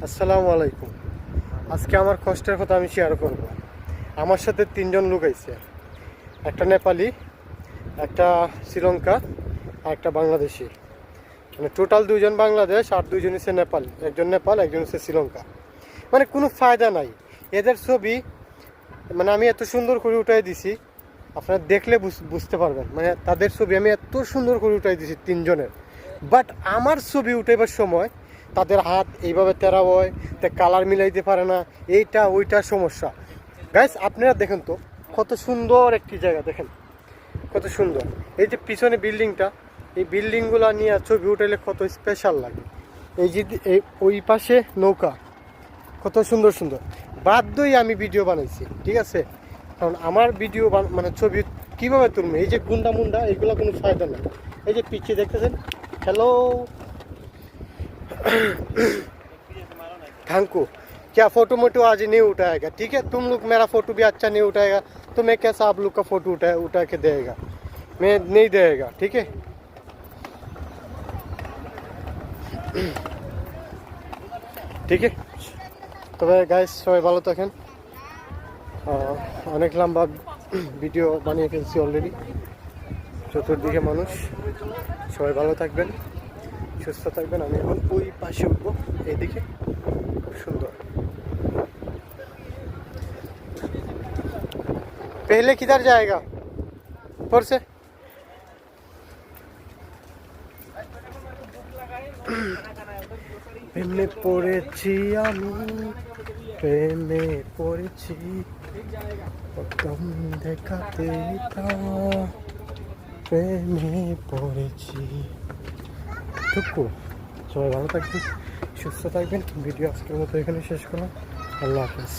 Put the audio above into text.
আসসালামু আলাইকুম। আজকে আমার কষ্টের কথা আমি শেয়ার করব। আমার সাথে তিনজন লোক আইছে, একটা নেপালি, একটা শ্রীলঙ্কা আর একটা বাংলাদেশি। মানে টোটাল দুইজন বাংলাদেশ আর দুইজন হচ্ছে নেপাল, একজন নেপাল একজন হচ্ছে শ্রীলঙ্কা। মানে কোনো ফায়দা নাই এদের ছবি, মানে আমি এত সুন্দর করে উঠাই দিছি, আপনারা দেখলে বুঝতে পারবেন। মানে তাদের ছবি আমি এত সুন্দর করে উঠাই দিছি তিনজনের, বাট আমার ছবি উঠাইবার সময় তাদের হাত এইভাবে তেরা হয়, তে কালার মিলাইতে পারে না, এইটা ওইটা সমস্যা। গাইস আপনারা দেখেন তো কত সুন্দর একটি জায়গা, দেখেন কত সুন্দর। এই যে পিছনে বিল্ডিংটা, এই বিল্ডিংগুলো নিয়ে ছবি উঠাইলে কত স্পেশাল লাগে। এই যে ওই পাশে নৌকা, কত সুন্দর সুন্দর। বাধ্যই আমি ভিডিও বানাইছি, ঠিক আছে, কারণ আমার ভিডিও মানে ছবি কীভাবে তুলবো, এই যে গুন্ডা মুন্ডা এইগুলো কোনো ফায়দা নেই। এই যে পিছিয়ে দেখতেছেন, হ্যালো थैंक यू। क्या फोटो मोटो आज नहीं उठाएगा, ठीक है, तुम लोग मेरा फोटो भी अच्छा नहीं उठाएगा तो मैं कैसा आप लोग का फोटो उठा के देगा, मैं नहीं देगा, ठीक है। ঠিক আছে, তবে গাইস সবাই ভালো থাকেন। অনেক লম্বা ভিডিও বানিয়ে ফেলছি অলরেডি, চতুর্দিকে মানুষ। সবাই ভালো থাকবেন, সুস্থ থাকবেন। আমি এখন ওই পাশে উঠবো, এইদিকে খুব সুন্দর। पहले किधर जाएगा ऊपर से? প্রেমে পড়েছি আমি, প্রেমে পড়েছি, প্রথম দেখাতে প্রেমে পড়েছি। টুকু সবাই ভালো থাকবেন, সুস্থ থাকবেন। ভিডিও আজকের মতো এখানে শেষ করলাম। আল্লাহ হাফেজ।